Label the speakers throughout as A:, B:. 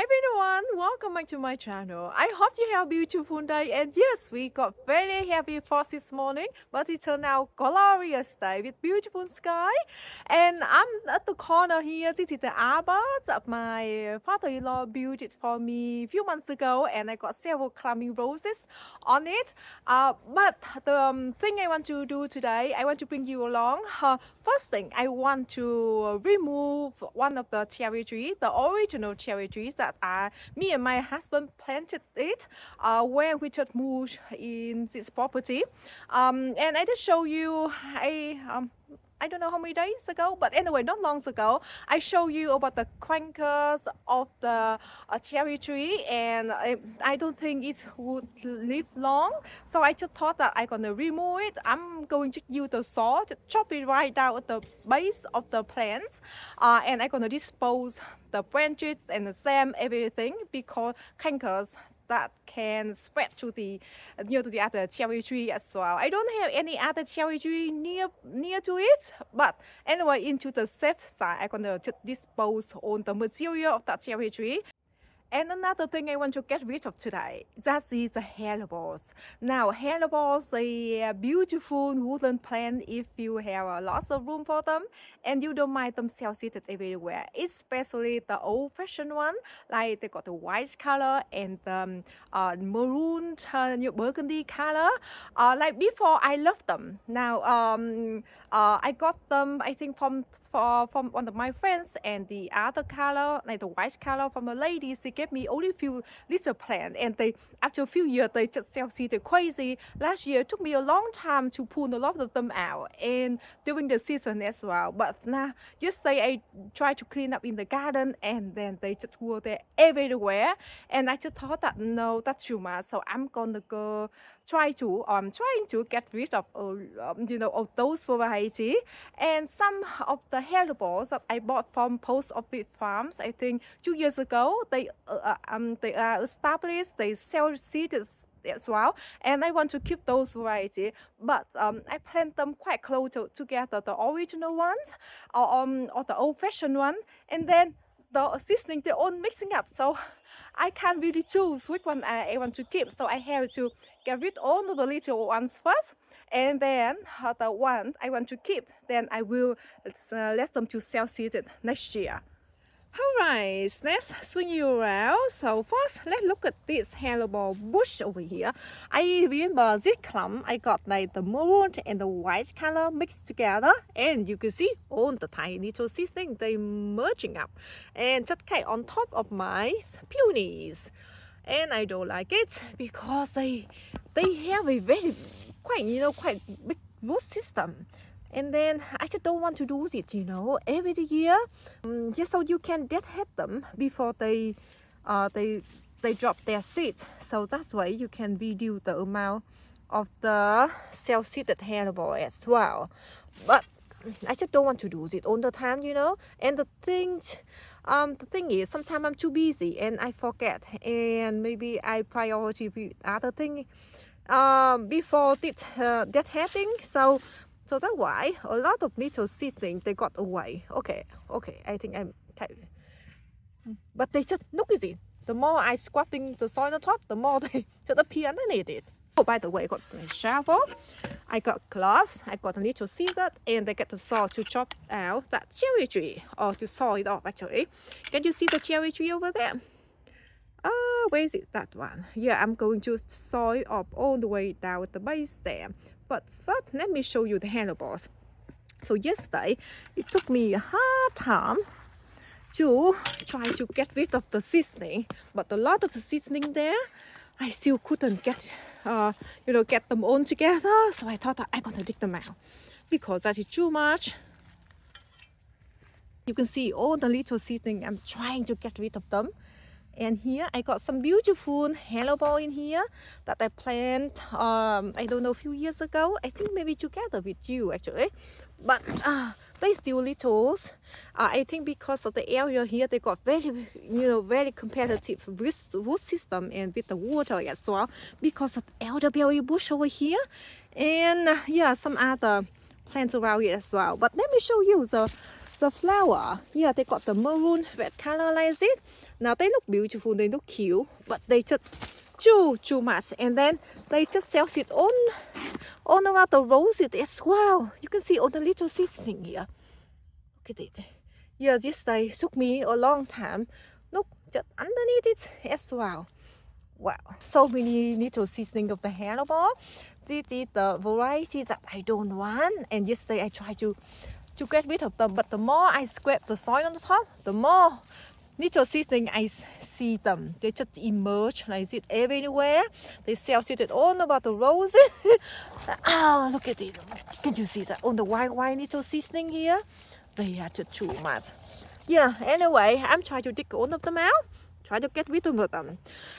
A: Hi everyone, welcome back to my channel. I hope you have a beautiful day, and yes, we got very heavy frost this morning, but it turned out glorious day with beautiful sky. And I'm at the corner here. This is the arbor that my father-in-law built it for me a few months ago, and I got several climbing roses on it. But the thing I want to do today, I want to bring you along. First thing, I want to remove one of the cherry trees, the original cherry trees that me and my husband planted it when we just moved in this property. And I just show you I don't know how many days ago, but anyway, not long ago, I show you about the crankers of the cherry tree, and I don't think it would live long. So I just thought that I'm gonna remove it. I'm going to use the saw to chop it right down at the base of the plants, and I'm gonna dispose the branches and the stem, everything, because crankers that can spread to the to the other cherry tree as well. I don't have any other cherry tree near to it, but anyway, into the safe side, I'm gonna just dispose on the material of that cherry tree. And another thing I want to get rid of today, that is the hellebores. Now, hellebores, a beautiful wooden plant if you have lots of room for them and you don't mind them seated everywhere, especially the old-fashioned one, like they got the white color and the maroon, burgundy color. Like before, I loved them. Now, I got them, I think, from one of my friends, and the other color, like the white color from the ladies, they gave me only a few little plants, and they, after a few years, they just self-seeded crazy. Last year, it took me a long time to pull a lot of them out, and during the season as well. But now, yesterday, I tried to clean up in the garden, and then they just were there everywhere, and I just thought that, no, that's too much, so I'm gonna go trying to get rid of of those variety, and some of the hellebores that I bought from post office farms, I think 2 years ago. They are established, they sell seeds as well, and I want to keep those variety, but I plant them quite close together, the original ones or the old-fashioned one, and then the seasoning, they're all mixing up, so I can't really choose which one I want to keep. So I have to get rid of all of the little ones first, and then the one I want to keep, then I will let them to self-seeded next year. Alright, let's swing you around. So first, let's look at this hellebore bush over here. I remember this clump, I got like the maroon and the white color mixed together, and you can see all the tiny little seedlings, they merging up and just kind on top of my peonies. And I don't like it because they have a very quite big root system. And then I just don't want to do it, every year, just so you can deadhead them before they drop their seed. So that's why you can reduce the amount of the self-seeded hellebore as well. But I just don't want to do it all the time, And the thing is, sometimes I'm too busy and I forget, and maybe I prioritize other thing before deadheading. So that's why a lot of little seedlings, they got away. Okay, I think I'm okay. But they just look at it. The more I scraping the soil on top, the more they just appear underneath it. Oh, by the way, I got my shovel, I got gloves, I got a little scissors, and I get the saw to chop out that cherry tree, or to saw it off actually. Can you see the cherry tree over there? Where is it? That one. Yeah, I'm going to saw it off all the way down at the base there. But first, let me show you the hellebores. So yesterday, it took me a hard time to try to get rid of the seasoning, but a lot of the seasoning there, I still couldn't get them all together. So I thought that I'm gonna dig them out because that is too much. You can see all the little seasoning. I'm trying to get rid of them. And here I got some beautiful hellebore in here that I planted, I don't know, a few years ago. I think maybe together with you actually. But they still little. I think because of the area here, they got very competitive root system and with the water as well, because of elderberry bush over here, and yeah, some other plants around it as well. But let me show you the the flower. Yeah, they got the maroon red color like this. Now they look beautiful, they look cute, but they just too much. And then they just sell it on around the roses as well. You can see all the little seedling here. Look at it. Yeah, this day took me a long time. Look, just underneath it as well. Wow, so many little seedling of the hellebore. This is the variety that I don't want. And yesterday I tried to get rid of them, but the more I scrape the soil on the top, the more little seedling I see them. They just emerge like this everywhere. They sell it all about the roses. Oh, look at it. Can you see that? On the white little seedling here? They are just too much. Yeah, anyway, I'm trying to dig all of them out. Try to get rid of them.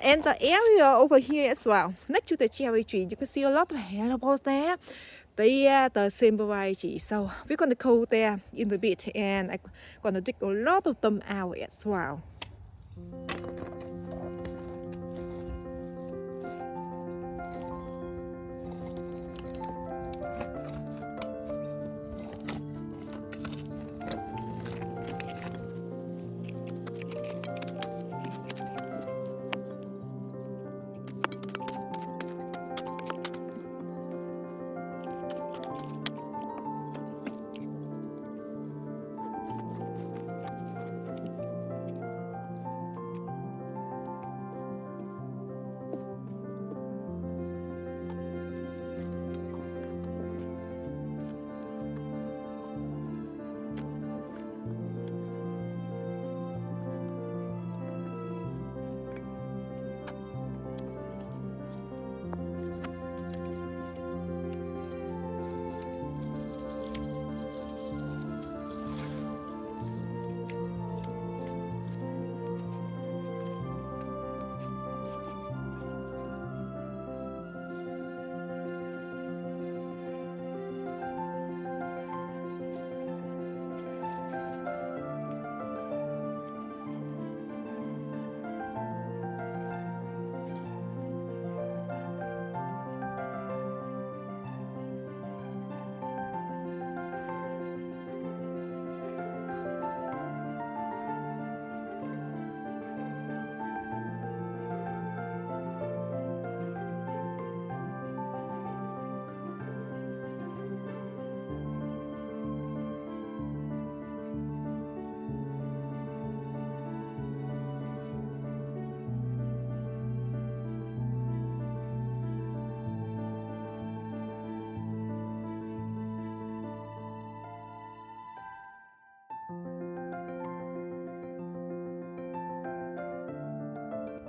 A: And the area over here as well, next to the cherry tree, you can see a lot of hellebores there. They are the same variety. So we're going to go there in a bit and I'm going to dig a lot of them out as well.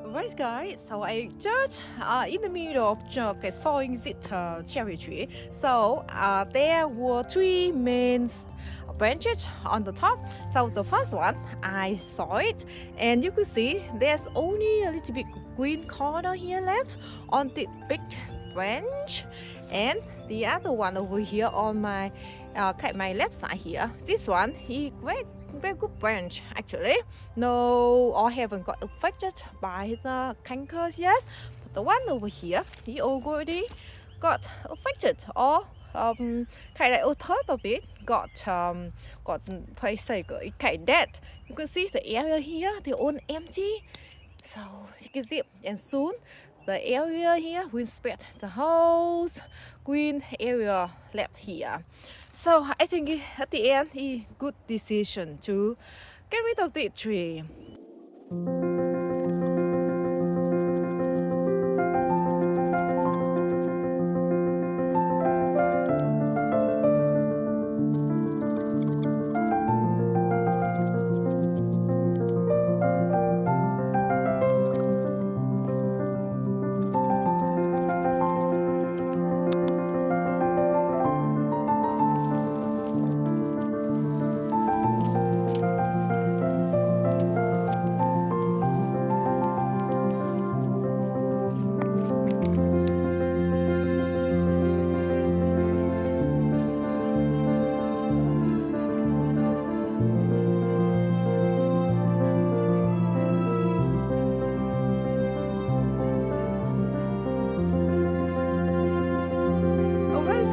A: Right guys, so I just in the middle of sawing this cherry tree. So there were three main branches on the top. So the first one I saw it, and you could see there's only a little bit green corner here left on the big branch, and the other one over here on my left side here. This one is very good branch actually. No, I haven't got affected by the cankers yet. But the one over here, he already got affected, or kind of like a third of it got dead. You can see the area here, they're all empty. So you can see, and soon the area here will spread the whole green area left here. So I think at the end, it's a good decision to get rid of the tree.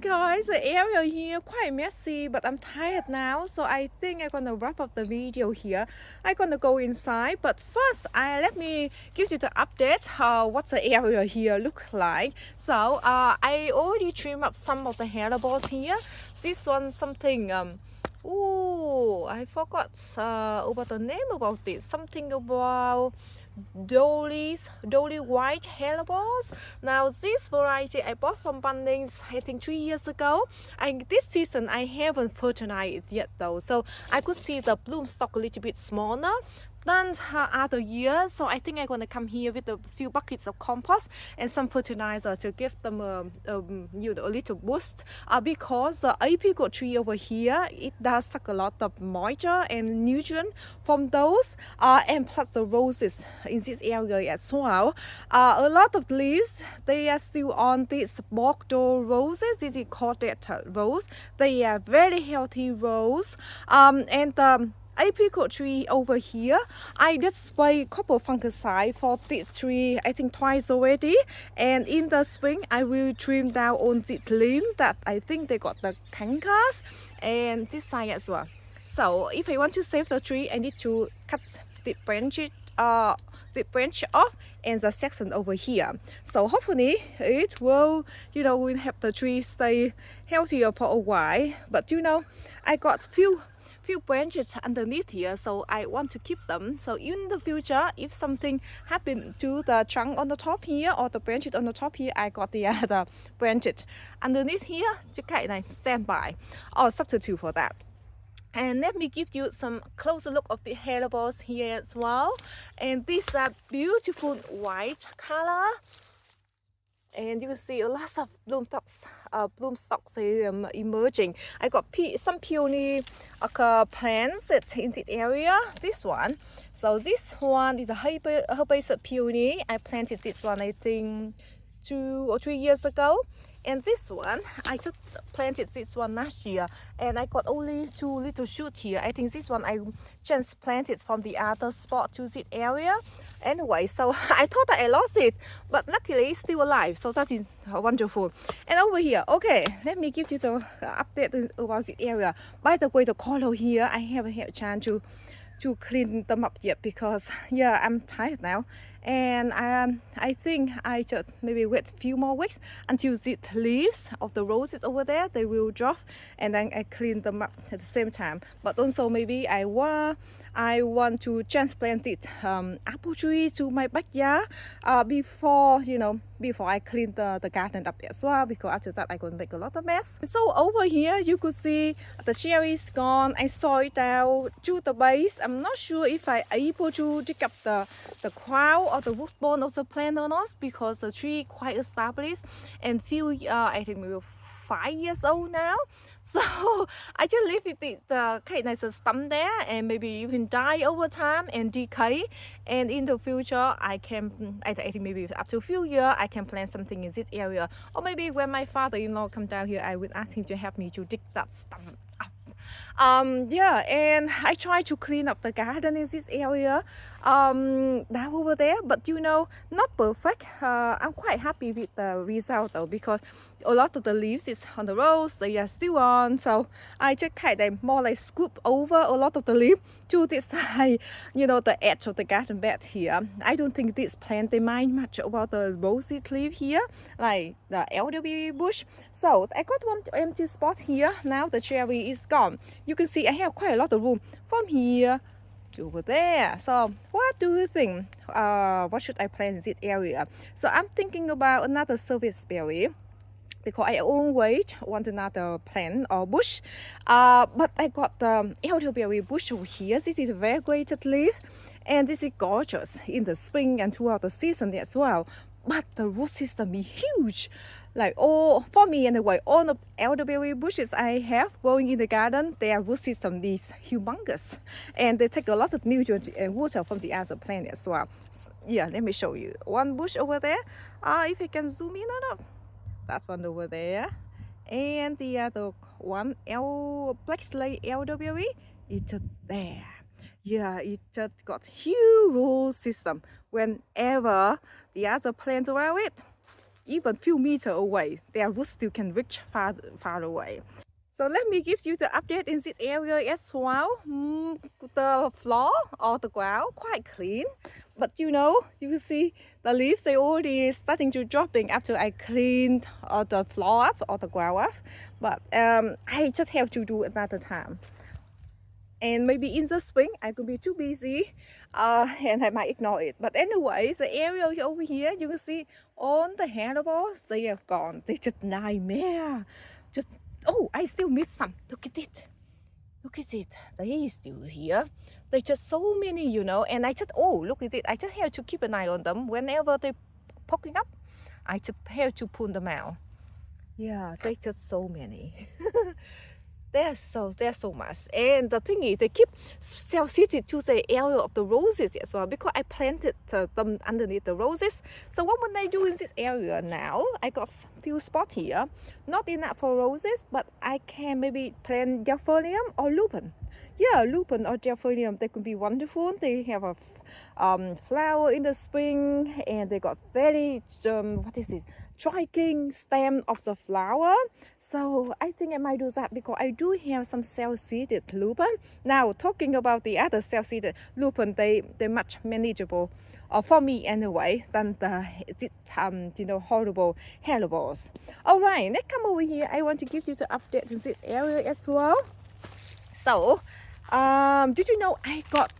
A: guys, the area here quite messy, but I'm tired now, so I think I'm gonna wrap up the video here. I'm gonna go inside, but first let me give you the update what the area here look like. So I already trimmed up some of the hellebores here. This one something oh, I forgot about the name about it. Something about Dolly white hellebores. Now this variety I bought from Bunnings I think 3 years ago, and this season I haven't fertilized it yet though, so I could see the bloom stalk a little bit smaller than other years. So I think I'm gonna come here with a few buckets of compost and some fertilizer to give them a little boost, because the apricot tree over here, it does suck a lot of moisture and nutrient from those, and plus the roses in this area as well. A lot of leaves, they are still on these Bordeaux roses. This is called that rose. They are very healthy rose, and apricot tree over here, I did spray a couple of fungicide for this tree I think twice already, and in the spring I will trim down on the limb that I think they got the cankers, and this side as well. So if I want to save the tree, I need to cut the branches off and the section over here. So hopefully it will, will help the tree stay healthier for a while. But I got few branches underneath here, so I want to keep them. So in the future, if something happened to the trunk on the top here or the branches on the top here, I got the other branches underneath here to kind of stand by or substitute for that. And let me give you some closer look of the hellebores here as well. And these are beautiful white color. And you can see a lot of bloom stalks emerging. I got some peony plants in this area. This one. So this one is a Hellebores peony. I planted this one I think 2 or 3 years ago. And this one, I just planted this one last year, and I got only 2 little shoots here. I think this one I just planted from the other spot to this area. Anyway, so I thought that I lost it, but luckily it's still alive, so that is wonderful. And over here, okay, let me give you the update about the area. By the way, the color here, I haven't had a chance to clean them up yet because I'm tired now, and I think I should maybe wait a few more weeks until the leaves of the roses over there, they will drop, and then I clean them up at the same time. But also maybe I want to transplant it apple tree to my backyard before I clean the garden up as well, because after that I'm going to make a lot of mess. So over here you could see the cherry is gone. I saw it down to the base. I'm not sure if I able to dig up the crown or the wood bone of the plant or not, because the tree quite established and few I think maybe 5 years old now. So I just leave it the kind of stump there, and maybe you can die over time and decay. And in the future, I think maybe up to a few years, I can plant something in this area. Or maybe when my father-in-law come down here, I will ask him to help me to dig that stump up. And I try to clean up the garden in this area down over there, but not perfect. I'm quite happy with the result though, because a lot of the leaves is on the rose, they are still on, so I just kind of more like scoop over a lot of the leaf to this side, the edge of the garden bed here. I don't think this plant they mind much about the rosy leaf here, like the elderberry bush. So I got one empty spot here. Now the cherry is gone. You can see I have quite a lot of room from here to over there. So what do you think? What should I plant in this area? So I'm thinking about another service berry, because I always want another plant or bush. But I got the elderberry bush over here. This is a variegated leaf, and this is gorgeous in the spring and throughout the season as well. But the root system is huge. Like for me anyway, all the elderberry bushes I have growing in the garden, their root system is humongous, and they take a lot of nutrients and water from the other plant as well. So, let me show you one bush over there. If I can zoom in or not. That one over there, and the other one, black slate elderberry, it's just there. It just got huge root system. Whenever the other plants around it, even few meters away. Their roots still can reach far away. So let me give you the update in this area as well. The floor or the ground quite clean, but you will see the leaves, they already starting to dropping after I cleaned the floor up or the ground up. But I just have to do another time. And maybe in the spring I could be too busy and I might ignore it. But anyways, the area over here, you can see all the Hellebores, they are gone. They just nightmare. Just, oh, I still miss some. Look at it. Look at it. They still here. They just so many, and I just, oh, look at it. I just have to keep an eye on them. Whenever they're poking up, I just have to pull them out. Yeah, they just so many. There's so much. And the thing is, they keep self-seeded to the area of the roses as well, because I planted them underneath the roses. So what would I do in this area now? I got few spots here, not enough for roses, but I can maybe plant geranium or lupin. Yeah, lupin or geranium, they could be wonderful. They have a flower in the spring, and they got very striking stem of the flower. So I think I might do that, because I do have some self-seeded lupin. Now talking about the other self-seeded lupin, they're much manageable, for me anyway, than the horrible Hellebores. All right, let's come over here. I want to give you the update in this area as well. So did you know I got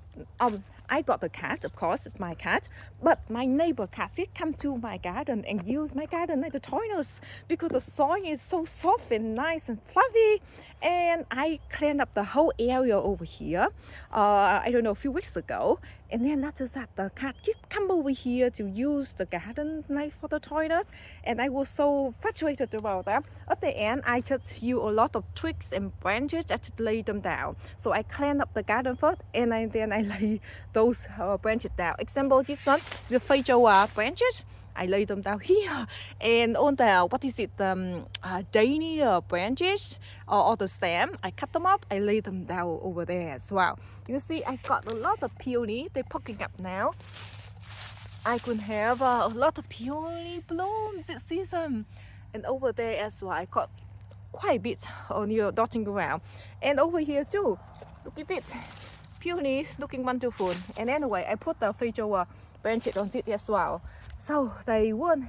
A: the cat? Of course, it's my cat, but my neighbor cat come to my garden and use my garden like the toilet, because the soil is so soft and nice and fluffy. And I cleaned up the whole area over here, I don't know, a few weeks ago. And then after that, the cat come over here to use the garden like for the toilet, and I was so frustrated about that. At the end, I just use a lot of twigs and branches. I just lay them down. So I clean up the garden first, and then I lay those branches down. Example, this one, the feijoa branches, I lay them down here. And on the dahlia branches or the stem, I cut them up, I lay them down over there as well. You see, I got a lot of peony. They're poking up now. I could have a lot of peony blooms this season. And over there as well, I got quite a bit on dotting around. And over here too, look at it. Peony looking wonderful. And anyway, I put the feijoa branches on it as well. So they won't,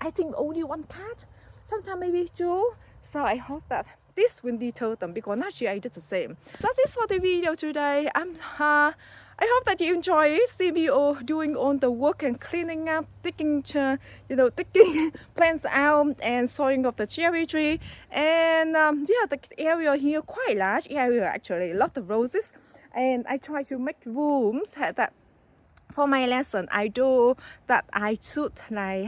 A: I think only one cat, sometimes maybe two. So I hope that this will deter them, because last year I did the same. So this for the video today. I hope that you enjoy it. See me doing all the work and cleaning up, digging plants out and sowing of the cherry tree. And yeah, the area here quite large area actually, a lot of roses. And I try to make rooms that for my lesson, I do that I should, like,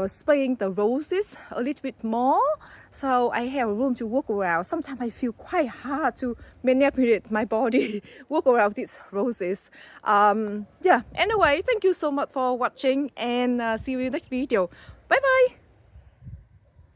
A: spraying the roses a little bit more, so I have room to walk around. Sometimes I feel quite hard to manipulate my body, walk around these roses. Yeah, anyway, thank you so much for watching, and see you in the next video. Bye bye.